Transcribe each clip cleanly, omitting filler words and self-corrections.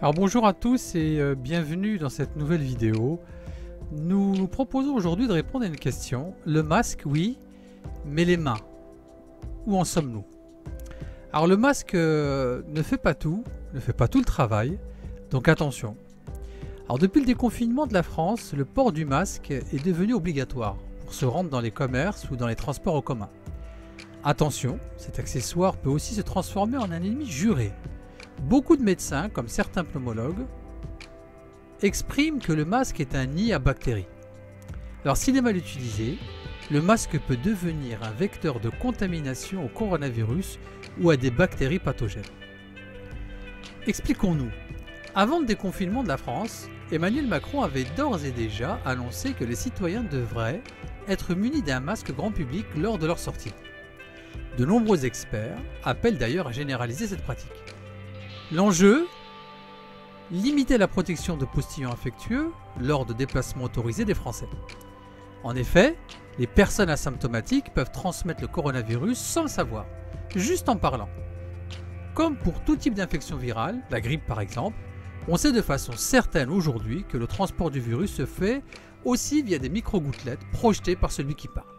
Alors bonjour à tous et bienvenue dans cette nouvelle vidéo. Nous nous proposons aujourd'hui de répondre à une question. Le masque, oui, mais les mains, où en sommes-nous? Alors le masque ne fait pas tout le travail, donc attention. Alors depuis le déconfinement de la France, le port du masque est devenu obligatoire pour se rendre dans les commerces ou dans les transports en commun. Attention, cet accessoire peut aussi se transformer en un ennemi juré. Beaucoup de médecins, comme certains pneumologues, expriment que le masque est un nid à bactéries. Alors s'il est mal utilisé, le masque peut devenir un vecteur de contamination au coronavirus ou à des bactéries pathogènes. Expliquons-nous. Avant le déconfinement de la France, Emmanuel Macron avait d'ores et déjà annoncé que les citoyens devraient être munis d'un masque grand public lors de leur sortie. De nombreux experts appellent d'ailleurs à généraliser cette pratique. L'enjeu, limiter la protection de postillons infectieux lors de déplacements autorisés des Français. En effet, les personnes asymptomatiques peuvent transmettre le coronavirus sans le savoir, juste en parlant. Comme pour tout type d'infection virale, la grippe par exemple, on sait de façon certaine aujourd'hui que le transport du virus se fait aussi via des micro-gouttelettes projetées par celui qui parle.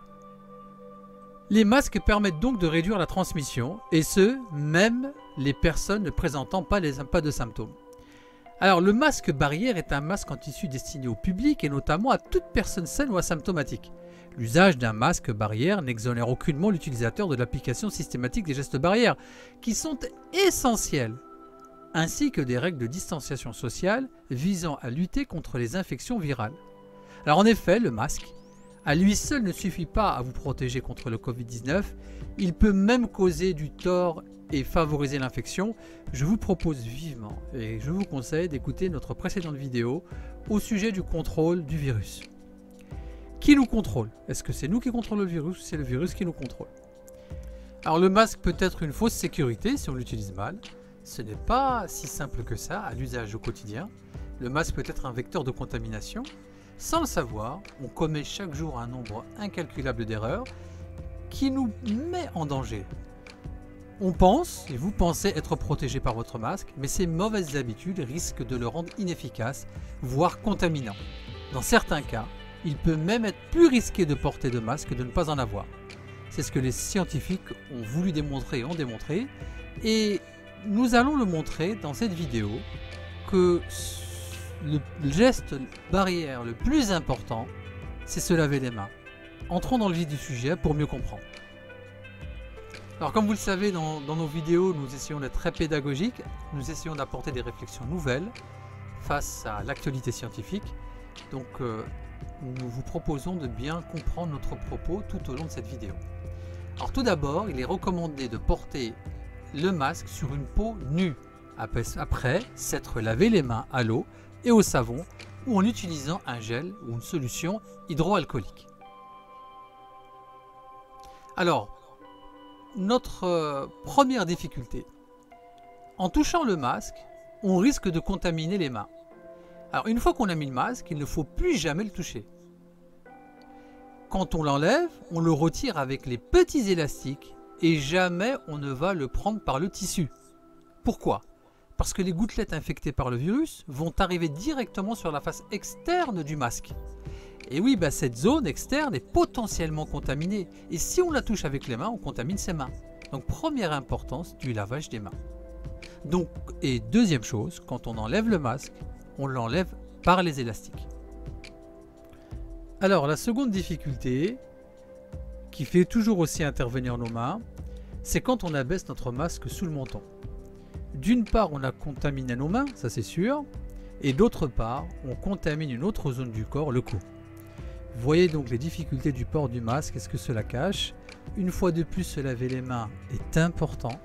Les masques permettent donc de réduire la transmission, et ce, même les personnes ne présentant pas de symptômes. Alors le masque barrière est un masque en tissu destiné au public et notamment à toute personne saine ou asymptomatique. L'usage d'un masque barrière n'exonère aucunement l'utilisateur de l'application systématique des gestes barrières, qui sont essentiels, ainsi que des règles de distanciation sociale visant à lutter contre les infections virales. Alors en effet, le masque, à lui seul ne suffit pas à vous protéger contre le Covid-19, il peut même causer du tort et favoriser l'infection. Je vous propose vivement et je vous conseille d'écouter notre précédente vidéo au sujet du contrôle du virus. Qui nous contrôle? Est-ce que c'est nous qui contrôlons le virus ou c'est le virus qui nous contrôle? Alors le masque peut être une fausse sécurité si on l'utilise mal. Ce n'est pas si simple que ça à l'usage au quotidien. Le masque peut être un vecteur de contamination. Sans le savoir, on commet chaque jour un nombre incalculable d'erreurs qui nous met en danger. On pense, et vous pensez être protégé par votre masque, mais ces mauvaises habitudes risquent de le rendre inefficace, voire contaminant. Dans certains cas, il peut même être plus risqué de porter de masque que de ne pas en avoir. C'est ce que les scientifiques ont voulu démontrer et ont démontré, et nous allons le montrer dans cette vidéo que le geste barrière le plus important, c'est se laver les mains. Entrons dans le vif du sujet pour mieux comprendre. Alors comme vous le savez, dans nos vidéos, nous essayons d'être très pédagogiques, nous essayons d'apporter des réflexions nouvelles face à l'actualité scientifique. Donc nous vous proposons de bien comprendre notre propos tout au long de cette vidéo. Alors tout d'abord, il est recommandé de porter le masque sur une peau nue, après s'être lavé les mains à l'eau et au savon ou en utilisant un gel ou une solution hydroalcoolique. Alors, notre première difficulté. En touchant le masque, on risque de contaminer les mains. Alors une fois qu'on a mis le masque, il ne faut plus jamais le toucher. Quand on l'enlève, on le retire avec les petits élastiques et jamais on ne va le prendre par le tissu. Pourquoi ? Parce que les gouttelettes infectées par le virus vont arriver directement sur la face externe du masque. Et oui, cette zone externe est potentiellement contaminée. Et si on la touche avec les mains, on contamine ses mains. Donc première importance du lavage des mains. Donc, et deuxième chose, quand on enlève le masque, on l'enlève par les élastiques. Alors la seconde difficulté, qui fait toujours aussi intervenir nos mains, c'est quand on abaisse notre masque sous le menton. D'une part, on a contaminé nos mains, ça c'est sûr, et d'autre part, on contamine une autre zone du corps, le cou. Voyez donc les difficultés du port du masque et ce que cela cache. Une fois de plus, se laver les mains est important.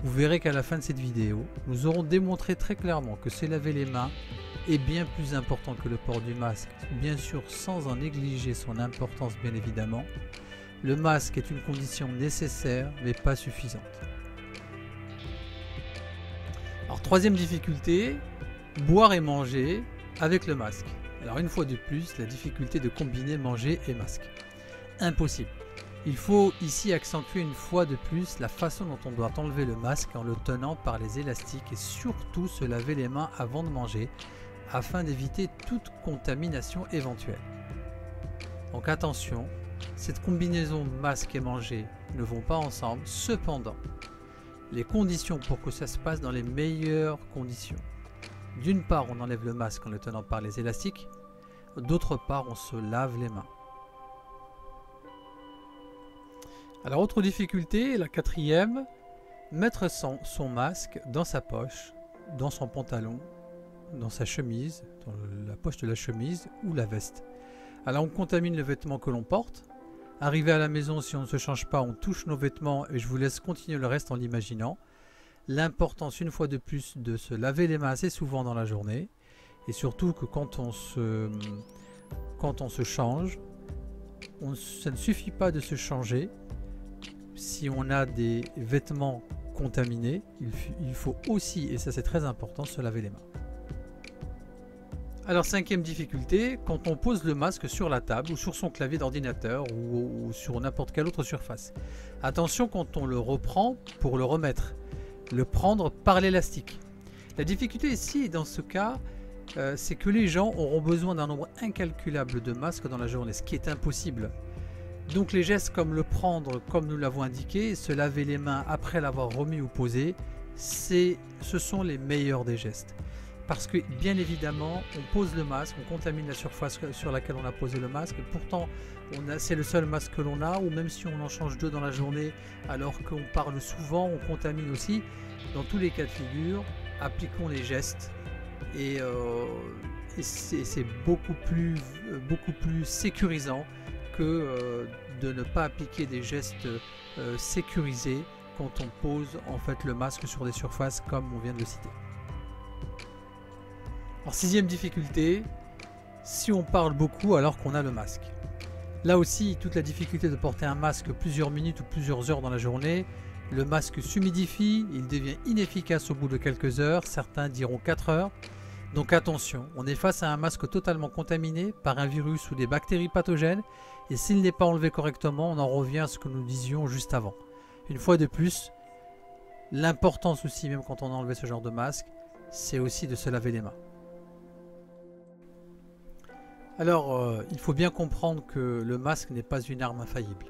Vous verrez qu'à la fin de cette vidéo, nous aurons démontré très clairement que se laver les mains est bien plus important que le port du masque, bien sûr sans en négliger son importance bien évidemment. Le masque est une condition nécessaire mais pas suffisante. Alors troisième difficulté, boire et manger avec le masque. Alors une fois de plus, la difficulté de combiner manger et masque. Impossible. Il faut ici accentuer une fois de plus la façon dont on doit enlever le masque en le tenant par les élastiques et surtout se laver les mains avant de manger afin d'éviter toute contamination éventuelle. Donc attention, cette combinaison masque et manger ne vont pas ensemble, cependant, les conditions pour que ça se passe dans les meilleures conditions. D'une part, on enlève le masque en le tenant par les élastiques, d'autre part, on se lave les mains. Alors, autre difficulté, la quatrième, mettre son masque dans sa poche, dans son pantalon, dans sa chemise, dans la poche de la chemise ou la veste. Alors, on contamine le vêtement que l'on porte. Arrivé à la maison, si on ne se change pas, on touche nos vêtements et je vous laisse continuer le reste en l'imaginant. L'importance, une fois de plus, de se laver les mains assez souvent dans la journée et surtout que quand on se change, ça ne suffit pas de se changer. Si on a des vêtements contaminés, il faut aussi, et ça c'est très important, se laver les mains. Alors, cinquième difficulté, quand on pose le masque sur la table ou sur son clavier d'ordinateur ou sur n'importe quelle autre surface. Attention quand on le reprend pour le remettre, le prendre par l'élastique. La difficulté ici, dans ce cas, c'est que les gens auront besoin d'un nombre incalculable de masques dans la journée, ce qui est impossible. Donc les gestes comme le prendre, comme nous l'avons indiqué, se laver les mains après l'avoir remis ou posé, ce sont les meilleurs des gestes. Parce que bien évidemment, on pose le masque, on contamine la surface sur laquelle on a posé le masque. Pourtant, c'est le seul masque que l'on a, ou même si on en change deux dans la journée, alors qu'on parle souvent, on contamine aussi. Dans tous les cas de figure, appliquons les gestes et c'est beaucoup plus sécurisant que de ne pas appliquer des gestes sécurisés quand on pose en fait le masque sur des surfaces comme on vient de le citer. Alors, sixième difficulté, si on parle beaucoup alors qu'on a le masque. Là aussi, toute la difficulté de porter un masque plusieurs minutes ou plusieurs heures dans la journée. Le masque s'humidifie, il devient inefficace au bout de quelques heures, certains diront 4 heures. Donc attention, on est face à un masque totalement contaminé par un virus ou des bactéries pathogènes et s'il n'est pas enlevé correctement, on en revient à ce que nous disions juste avant. Une fois de plus, l'importance aussi, même quand on a enlevé ce genre de masque, c'est aussi de se laver les mains. Alors, il faut bien comprendre que le masque n'est pas une arme infaillible.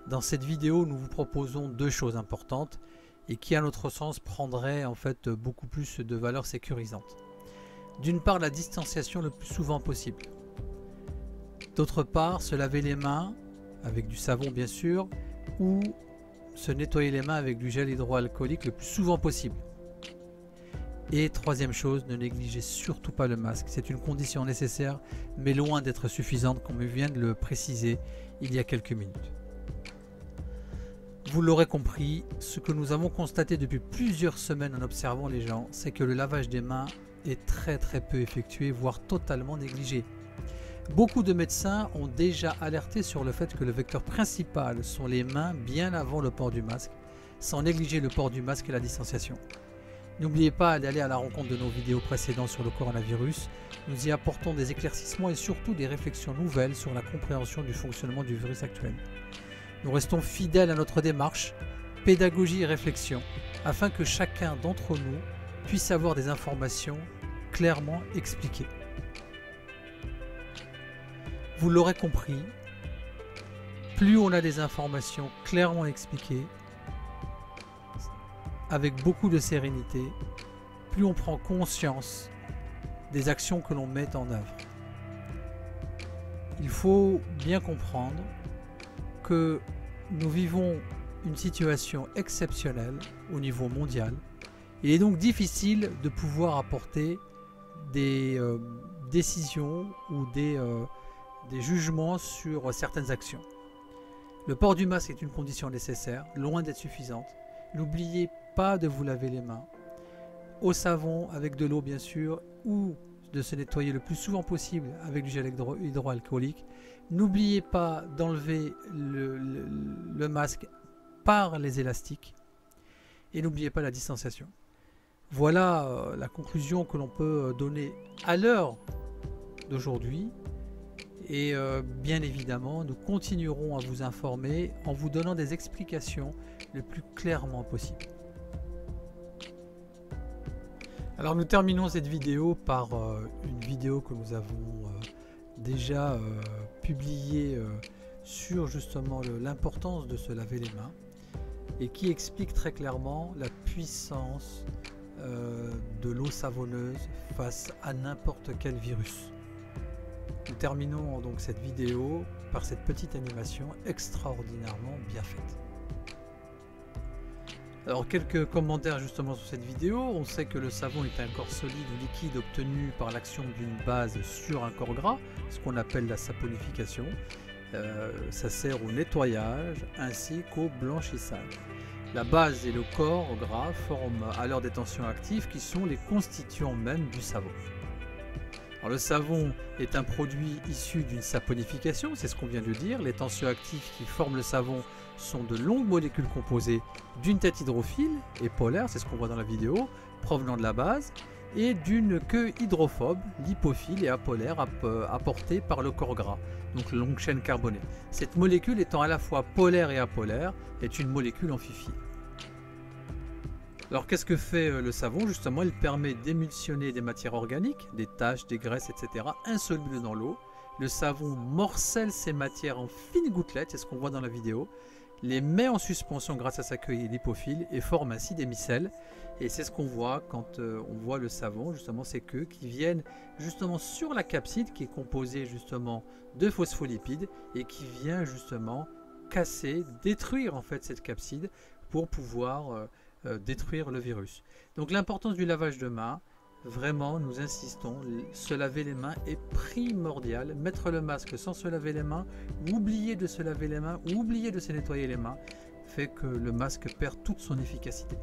Dans cette vidéo, nous vous proposons deux choses importantes et qui, à notre sens, prendraient en fait beaucoup plus de valeur sécurisante. D'une part, la distanciation le plus souvent possible. D'autre part, se laver les mains, avec du savon bien sûr, ou se nettoyer les mains avec du gel hydroalcoolique le plus souvent possible. Et troisième chose, ne négligez surtout pas le masque. C'est une condition nécessaire, mais loin d'être suffisante, comme je viens de le préciser il y a quelques minutes. Vous l'aurez compris, ce que nous avons constaté depuis plusieurs semaines en observant les gens, c'est que le lavage des mains est très peu effectué, voire totalement négligé. Beaucoup de médecins ont déjà alerté sur le fait que le vecteur principal sont les mains bien avant le port du masque, sans négliger le port du masque et la distanciation. N'oubliez pas d'aller à la rencontre de nos vidéos précédentes sur le coronavirus. Nous y apportons des éclaircissements et surtout des réflexions nouvelles sur la compréhension du fonctionnement du virus actuel. Nous restons fidèles à notre démarche, pédagogie et réflexion, afin que chacun d'entre nous puisse avoir des informations clairement expliquées. Vous l'aurez compris, plus on a des informations clairement expliquées, avec beaucoup de sérénité, plus on prend conscience des actions que l'on met en œuvre. Il faut bien comprendre que nous vivons une situation exceptionnelle au niveau mondial. Il est donc difficile de pouvoir apporter des décisions ou des jugements sur certaines actions. Le port du masque est une condition nécessaire, loin d'être suffisante. N'oubliez pas de vous laver les mains au savon, avec de l'eau bien sûr, ou de se nettoyer le plus souvent possible avec du gel hydroalcoolique. N'oubliez pas d'enlever le masque par les élastiques et n'oubliez pas la distanciation. Voilà la conclusion que l'on peut donner à l'heure d'aujourd'hui Et bien évidemment, nous continuerons à vous informer en vous donnant des explications le plus clairement possible. Alors nous terminons cette vidéo par une vidéo que nous avons déjà publiée sur justement l'importance de se laver les mains et qui explique très clairement la puissance de l'eau savonneuse face à n'importe quel virus. Nous terminons donc cette vidéo par cette petite animation extraordinairement bien faite. Alors quelques commentaires justement sur cette vidéo. On sait que le savon est un corps solide ou liquide obtenu par l'action d'une base sur un corps gras, ce qu'on appelle la saponification. Ça sert au nettoyage ainsi qu'au blanchissage. La base et le corps gras forment alors des tensions actives qui sont les constituants même du savon. Alors, le savon est un produit issu d'une saponification, c'est ce qu'on vient de dire. Les tensioactifs qui forment le savon sont de longues molécules composées d'une tête hydrophile et polaire, c'est ce qu'on voit dans la vidéo, provenant de la base, et d'une queue hydrophobe, lipophile et apolaire apportée par le corps gras, donc longue chaîne carbonée. Cette molécule étant à la fois polaire et apolaire est une molécule amphiphiile. Alors qu'est-ce que fait le savon? Justement, il permet d'émulsionner des matières organiques, des taches, des graisses, etc. insolubles dans l'eau. Le savon morcelle ces matières en fines gouttelettes, c'est ce qu'on voit dans la vidéo, les met en suspension grâce à sa queue lipophile et forme ainsi des micelles. Et c'est ce qu'on voit quand on voit le savon, justement ces queues qui viennent justement sur la capside qui est composée justement de phospholipides et qui vient justement casser, détruire en fait cette capside pour pouvoir détruire le virus. Donc l'importance du lavage de mains, vraiment nous insistons, se laver les mains est primordial. Mettre le masque sans se laver les mains, ou oublier de se laver les mains, ou oublier de se nettoyer les mains, fait que le masque perd toute son efficacité.